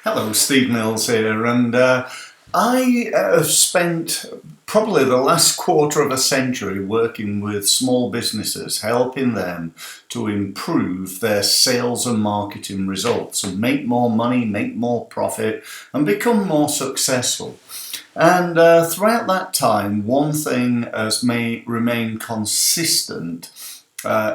Hello, Steve Mills here, and I have spent probably the last quarter of a century working with small businesses, helping them to improve their sales and marketing results and make more money, make more profit, and become more successful. And throughout that time, one thing has may remain consistent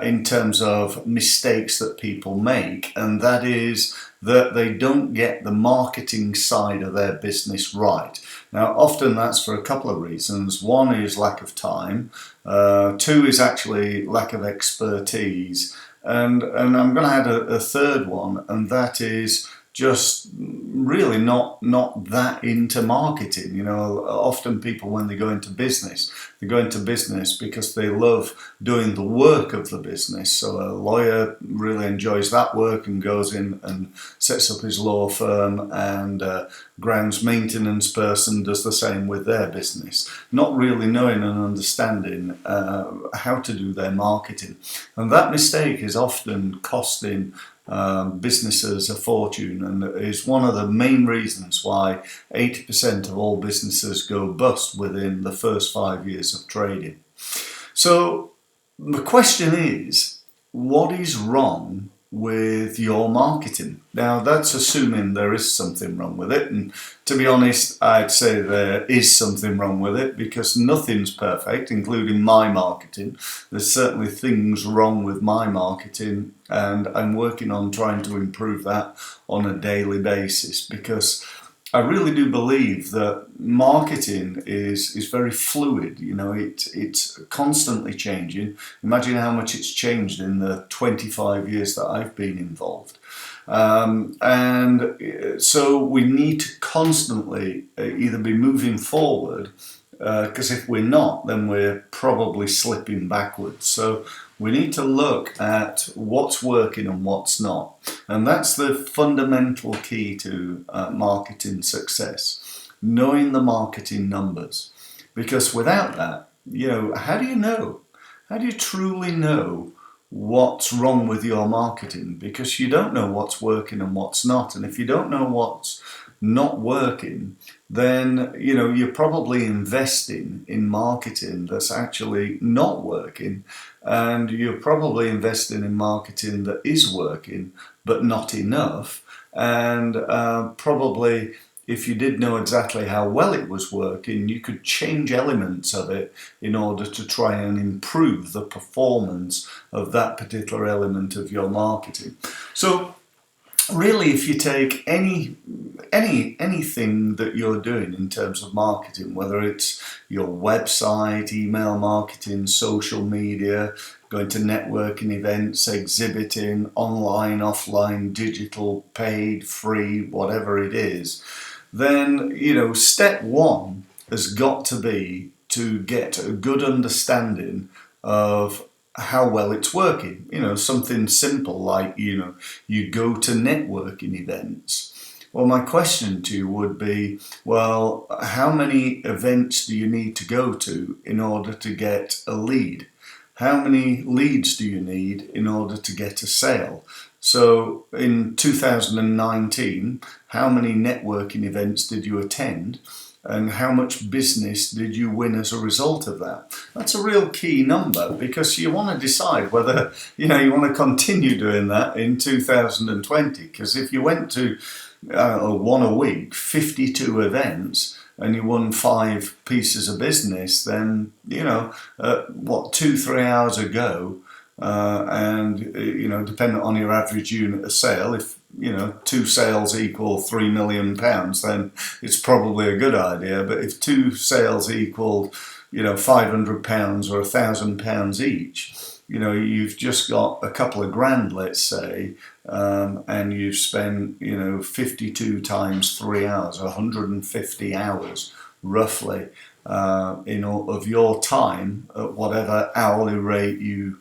in terms of mistakes that people make, and that is that they don't get the marketing side of their business right. Now, often that's for a couple of reasons. One is lack of time. Two is actually lack of expertise. And I'm going to add a third one, and that is just really not that into marketing. You know, often people, when they go into business, they go into business because they love doing the work of the business. So a lawyer really enjoys that work and goes in and sets up his law firm, and a grounds maintenance person does the same with their business, not really knowing and understanding how to do their marketing. And that mistake is often costing businesses a fortune, and is one of the main reasons why 80% of all businesses go bust within the first 5 years of trading. So the question is, what is wrong with your marketing? Now, that's assuming there is something wrong with it, and to be honest, I'd say there is something wrong with it, because nothing's perfect, including my marketing. There's certainly things wrong with my marketing, and I'm working on trying to improve that on a daily basis, because I really do believe that marketing is very fluid. You know, it's constantly changing. Imagine how much it's changed in the 25 years that I've been involved. And so we need to constantly either be moving forward, because if we're not, then we're probably slipping backwards. So we need to look at what's working and what's not. And that's the fundamental key to marketing success, knowing the marketing numbers. Because without that, you know, how do you know? How do you truly know what's wrong with your marketing? Because you don't know what's working and what's not. And if you don't know what's not working, then you know you're probably investing in marketing that's actually not working, and you're probably investing in marketing that is working but not enough. And probably, if you did know exactly how well it was working, you could change elements of it in order to try and improve the performance of that particular element of your marketing. So really, if you take anything that you're doing in terms of marketing, whether it's your website, email marketing, social media, going to networking events, exhibiting, online, offline, digital, paid, free, whatever it is, then, you know, step one has got to be to get a good understanding of how well it's working. You know, something simple like, you know, you go to networking events. Well, my question to you would be, well, how many events do you need to go to in order to get a lead? How many leads do you need in order to get a sale? So in 2019, how many networking events did you attend? And how much business did you win as a result of that? That's a real key number, because you want to decide whether, you know, you want to continue doing that in 2020. Because if you went to one a week, 52 events, and you won 5 pieces of business, then, you know, 2-3 hours ago, and, you know, depending on your average unit of sale, if, you know, 2 sales equal £3 million, then it's probably a good idea. But if 2 sales equaled, you know, £500 or £1,000 each, you know, you've just got a couple of grand, let's say, and you've spent, you know, 52 times 3 hours, 150 hours roughly, of your time at whatever hourly rate you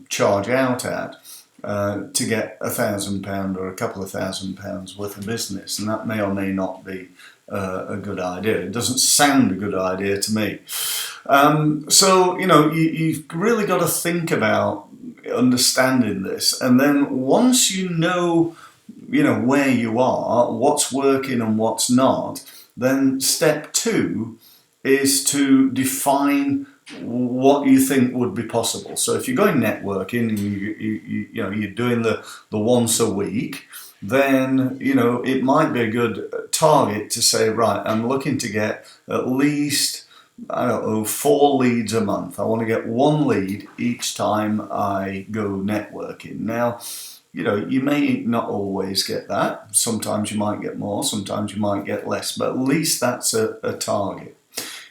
charge out at, to get £1,000 or a couple of £1,000 worth of business. And that may or may not be a good idea. It doesn't sound a good idea to me. So, you know, you've really got to think about understanding this. And then once you know where you are, what's working and what's not, then step 2 is to define what you think would be possible. So if you're going networking and you're doing the once a week, then it might be a good target to say, right, I'm looking to get at least, I don't know, 4 leads a month. I want to get 1 lead each time I go networking. Now, you may not always get that. Sometimes you might get more, sometimes you might get less, but at least that's a target.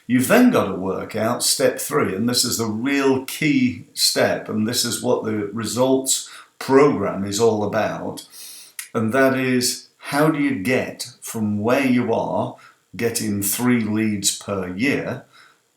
You've then got to work out step 3, and this is the real key step, and this is what the results program is all about, and that is, how do you get from where you are, getting 3 leads per year,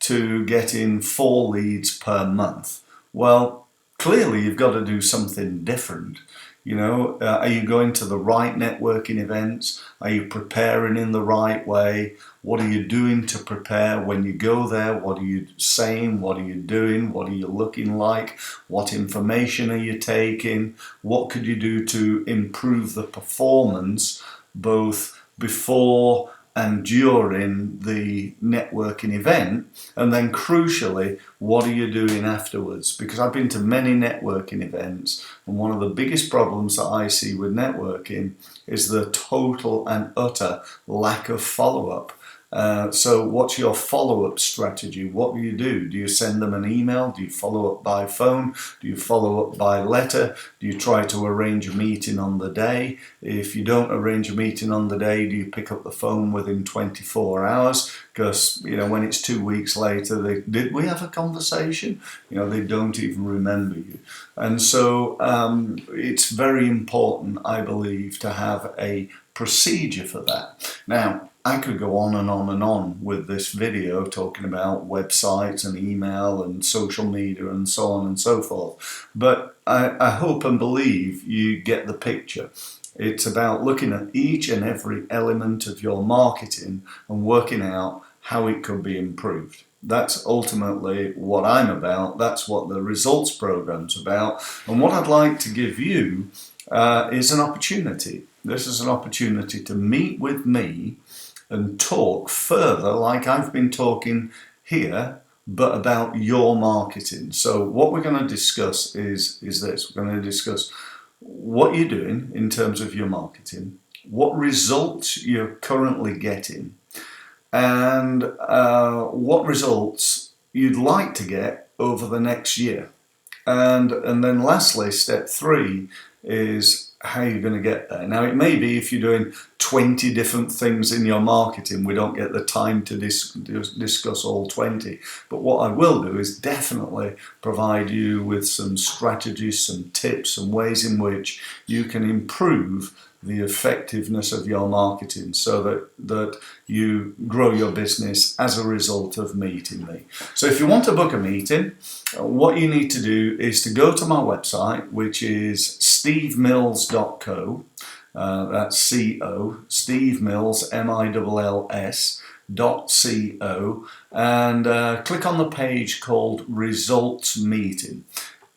to getting 4 leads per month? Well, clearly you've got to do something different. Are you going to the right networking events? Are you preparing in the right way? What are you doing to prepare when you go there? What are you saying? What are you doing? What are you looking like? What information are you taking? What could you do to improve the performance both before and during the networking event? And then crucially, what are you doing afterwards? Because I've been to many networking events, and one of the biggest problems that I see with networking is the total and utter lack of follow-up. So what's your follow-up strategy? What do? Do you send them an email? Do you follow up by phone? Do you follow up by letter? Do you try to arrange a meeting on the day? If you don't arrange a meeting on the day, do you pick up the phone within 24 hours? Because, when it's 2 weeks later, did we have a conversation? They don't even remember you. And so it's very important, I believe, to have a procedure for that. Now, I could go on and on and on with this video talking about websites and email and social media and so on and so forth. But I hope and believe you get the picture. It's about looking at each and every element of your marketing and working out how it could be improved. That's ultimately what I'm about. That's what the results program's about. And what I'd like to give you is an opportunity. This is an opportunity to meet with me and talk further, like I've been talking here, but about your marketing. So what we're going to discuss is this. We're going to discuss what you're doing in terms of your marketing, what results you're currently getting, and what results you'd like to get over the next year. And then lastly, step 3 is how you're going to get there. Now, it may be if you're doing 20 different things in your marketing, we don't get the time to discuss all 20. But what I will do is definitely provide you with some strategies, some tips, and ways in which you can improve the effectiveness of your marketing so that you grow your business as a result of meeting me. So if you want to book a meeting, what you need to do is to go to my website, which is stevemills.co. That's C-O, Steve Mills, MILLS.co, and click on the page called Results Meeting.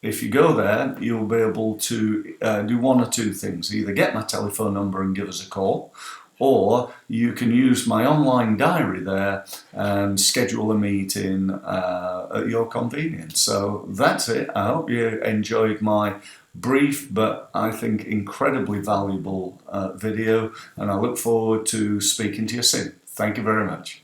If you go there, you'll be able to do one or two things. Either get my telephone number and give us a call, or you can use my online diary there and schedule a meeting at your convenience. So that's it. I hope you enjoyed my brief but I think incredibly valuable video, and I look forward to speaking to you soon. Thank you very much.